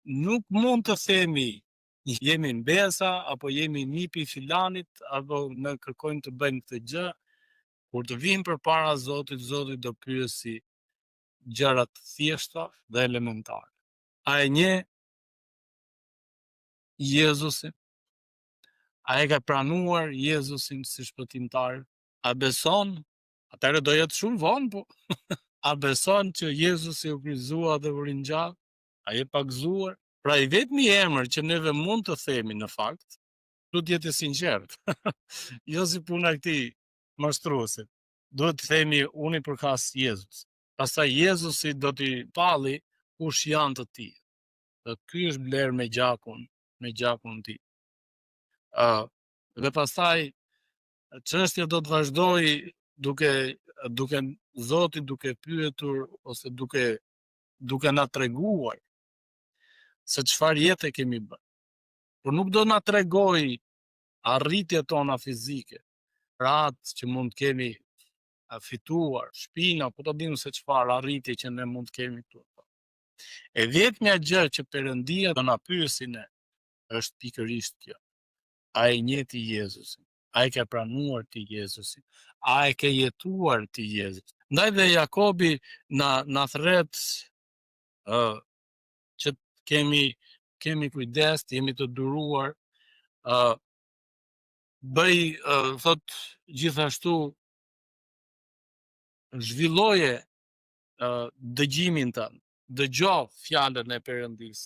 nuk mund të themi jemi në besa, apo jemi nipi filanit, apo ne kërkojmë të bëjmë këtë gjë, kur të vim përpara Zotit, Zoti do pyesi gjërat thjeshta dhe elementare. A e njeh Jezusin? A e ka pranuar Jezusin si shpëtimtar? A beson? Atëherë do jetë shumë vonë, po. A beson që Jezusi u kryqëzua dhe u ringjall? A je pa gëzuar? Pra i vetmi emër që neve mund të themi në fakt, duhet jetë i sinqert. Jo si puna e këtij mashtruesit. Duhet të themi unë i përkas Jezus. Pastaj Jezusi do t'i palli kush janë të tij. Dhe ky është bler me gjakun e tij. Dhe pastaj çështja do të vazhdojë duke Zoti duke pyetur ose duke na treguar se çfarë jete kemi bërë. Por nuk do na tregoj arritjet tona fizike, rahat që mund të kemi fituar, shpina, po të dim se çfarë arritje që ne mund të kemi këtu. E vetmja gjë që Perëndia do na pyesi ne është pikërisht kjo. A e njeh ti Jezusin? A e ke pranuar ti Jezusin? A e ke jetuar ti Jezusin? Ndaj dhe Jakobi na thret që kemi kujdes, jemi të duruar, bëj, thot gjithashtu, zhvilloje dëgjimin tënd, dëgjo fjalën e Perëndisë.